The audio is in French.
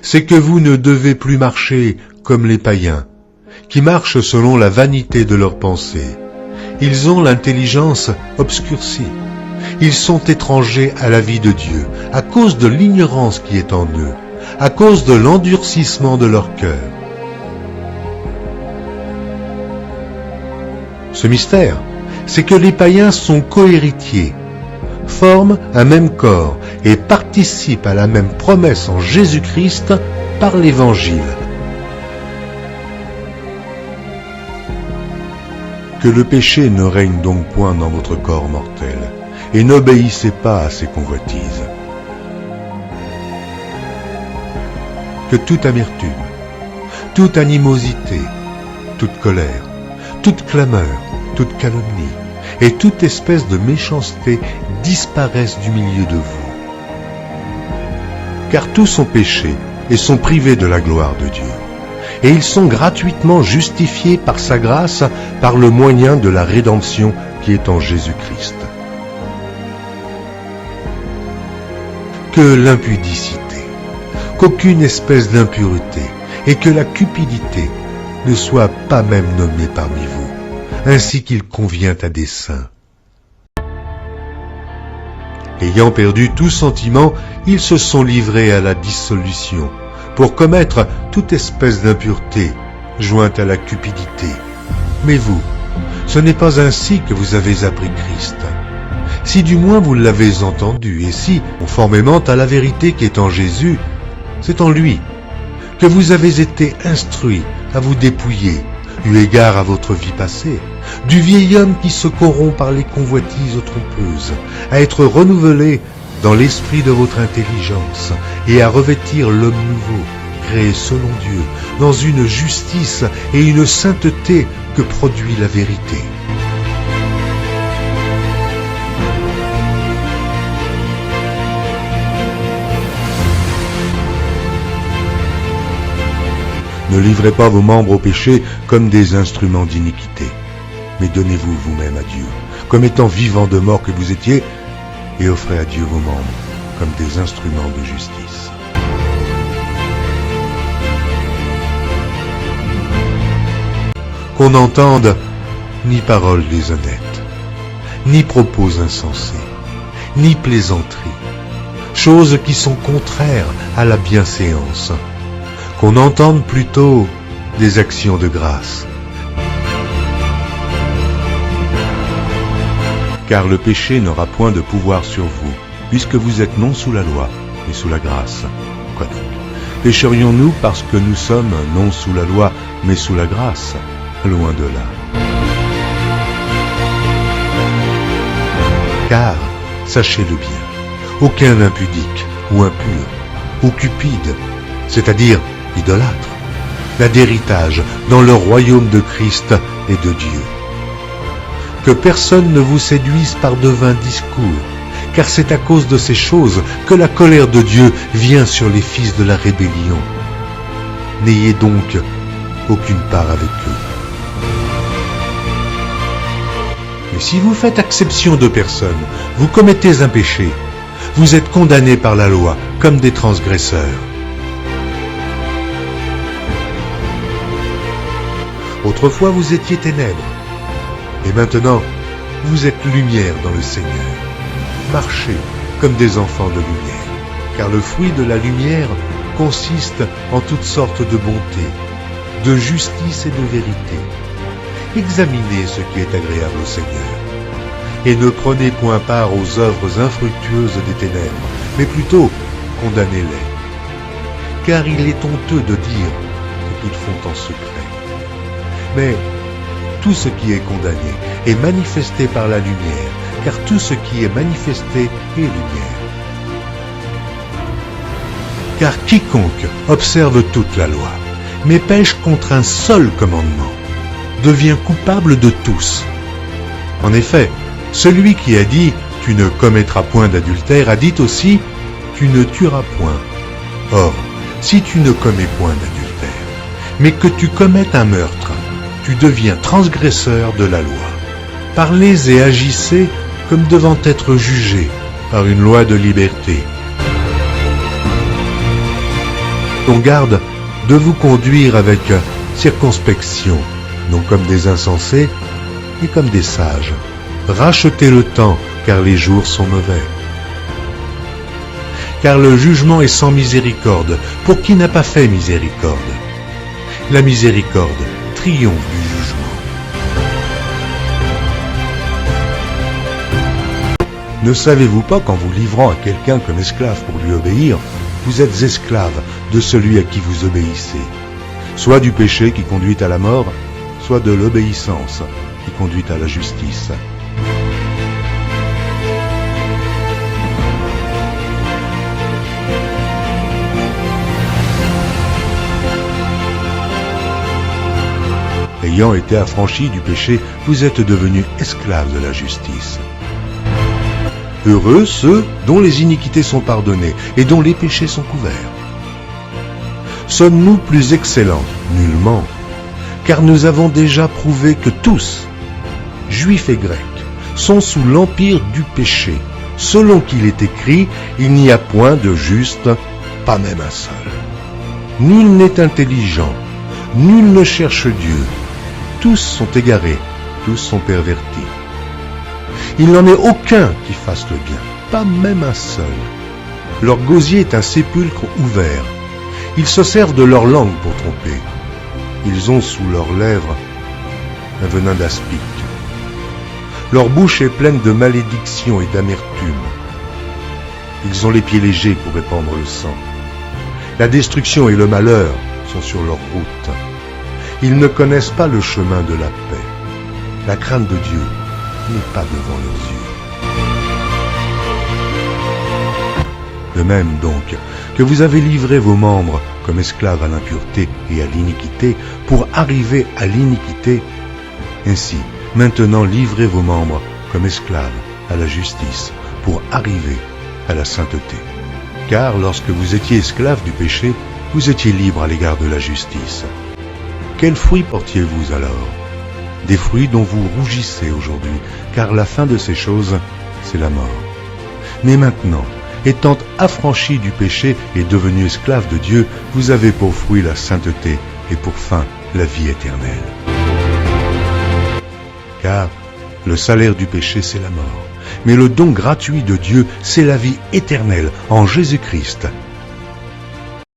c'est que vous ne devez plus marcher comme les païens, qui marchent selon la vanité de leurs pensées. Ils ont l'intelligence obscurcie. Ils sont étrangers à la vie de Dieu, à cause de l'ignorance qui est en eux, à cause de l'endurcissement de leur cœur. Ce mystère, c'est que les païens sont cohéritiers, forment un même corps et participent à la même promesse en Jésus-Christ par l'Évangile. Que le péché ne règne donc point dans votre corps mortel, et n'obéissez pas à ses convoitises. Que toute amertume, toute animosité, toute colère, toute clameur, toute calomnie et toute espèce de méchanceté disparaissent du milieu de vous. Car tous sont péchés et sont privés de la gloire de Dieu. Et ils sont gratuitement justifiés par sa grâce, par le moyen de la rédemption qui est en Jésus-Christ. Que l'impudicité, qu'aucune espèce d'impureté et que la cupidité ne soient pas même nommées parmi vous, ainsi qu'il convient à des saints. Ayant perdu tout sentiment, ils se sont livrés à la dissolution, pour commettre toute espèce d'impureté, jointe à la cupidité. Mais vous, ce n'est pas ainsi que vous avez appris Christ. Si du moins vous l'avez entendu, et si, conformément à la vérité qui est en Jésus, c'est en lui, que vous avez été instruits à vous dépouiller, eu égard à votre vie passée, du vieil homme qui se corrompt par les convoitises trompeuses, à être renouvelé dans l'esprit de votre intelligence, et à revêtir l'homme nouveau, créé selon Dieu, dans une justice et une sainteté que produit la vérité. Ne livrez pas vos membres au péché comme des instruments d'iniquité, mais donnez-vous vous-même à Dieu, comme étant vivants de mort que vous étiez, et offrez à Dieu vos membres comme des instruments de justice. Qu'on n'entende ni paroles déshonnêtes, ni propos insensés, ni plaisanteries, choses qui sont contraires à la bienséance, qu'on entende plutôt des actions de grâce. Car le péché n'aura point de pouvoir sur vous, puisque vous êtes non sous la loi, mais sous la grâce. Quoi donc? Pécherions-nous parce que nous sommes non sous la loi, mais sous la grâce? Loin de là. Car, sachez-le bien, aucun impudique, ou impur, ou cupide, c'est-à-dire idolâtre, n'a d'héritage dans le royaume de Christ et de Dieu. Que personne ne vous séduise par de vains discours, car c'est à cause de ces choses que la colère de Dieu vient sur les fils de la rébellion. N'ayez donc aucune part avec eux. Mais si vous faites acception de personne, vous commettez un péché, vous êtes condamnés par la loi comme des transgresseurs. Autrefois vous étiez ténèbres, et maintenant vous êtes lumière dans le Seigneur. Marchez comme des enfants de lumière, car le fruit de la lumière consiste en toutes sortes de bonté, de justice et de vérité. Examinez ce qui est agréable au Seigneur, et ne prenez point part aux œuvres infructueuses des ténèbres, mais plutôt condamnez-les. Car il est honteux de dire que toutes font en secret. Mais tout ce qui est condamné est manifesté par la lumière, car tout ce qui est manifesté est lumière. Car quiconque observe toute la loi, mais pêche contre un seul commandement, devient coupable de tous. En effet, celui qui a dit « Tu ne commettras point d'adultère » a dit aussi « Tu ne tueras point ». Or, si tu ne commets point d'adultère, mais que tu commettes un meurtre, tu deviens transgresseur de la loi. Parlez et agissez comme devant être jugés par une loi de liberté. mettons garde de vous conduire avec circonspection, non comme des insensés, mais comme des sages. Rachetez le temps, car les jours sont mauvais. Car le jugement est sans miséricorde, pour qui n'a pas fait miséricorde. La miséricorde triomphe du jugement. Ne savez-vous pas qu'en vous livrant à quelqu'un comme esclave pour lui obéir, vous êtes esclave de celui à qui vous obéissez, soit du péché qui conduit à la mort, soit de l'obéissance qui conduit à la justice. Ayant été affranchis du péché, vous êtes devenus esclaves de la justice. Heureux ceux dont les iniquités sont pardonnées et dont les péchés sont couverts. Sommes-nous plus excellents? Nullement, car nous avons déjà prouvé que tous, juifs et grecs, sont sous l'empire du péché, selon qu'il est écrit, il n'y a point de juste, pas même un seul. Nul n'est intelligent, nul ne cherche Dieu, tous sont égarés, tous sont pervertis. Il n'en est aucun qui fasse le bien, pas même un seul. Leur gosier est un sépulcre ouvert. Ils se servent de leur langue pour tromper. Ils ont sous leurs lèvres un venin d'aspic. Leur bouche est pleine de malédiction et d'amertume. Ils ont les pieds légers pour répandre le sang. La destruction et le malheur sont sur leur route. Ils ne connaissent pas le chemin de la paix. La crainte de Dieu n'est pas devant leurs yeux. De même donc, que vous avez livré vos membres comme esclaves à l'impureté et à l'iniquité pour arriver à l'iniquité, ainsi, maintenant livrez vos membres comme esclaves à la justice pour arriver à la sainteté. Car lorsque vous étiez esclaves du péché, vous étiez libres à l'égard de la justice. Quels fruits portiez-vous alors? Des fruits dont vous rougissez aujourd'hui, car la fin de ces choses, c'est la mort. Mais maintenant, étant affranchis du péché et devenus esclaves de Dieu, vous avez pour fruit la sainteté et pour fin la vie éternelle. Car le salaire du péché, c'est la mort. Mais le don gratuit de Dieu, c'est la vie éternelle en Jésus-Christ,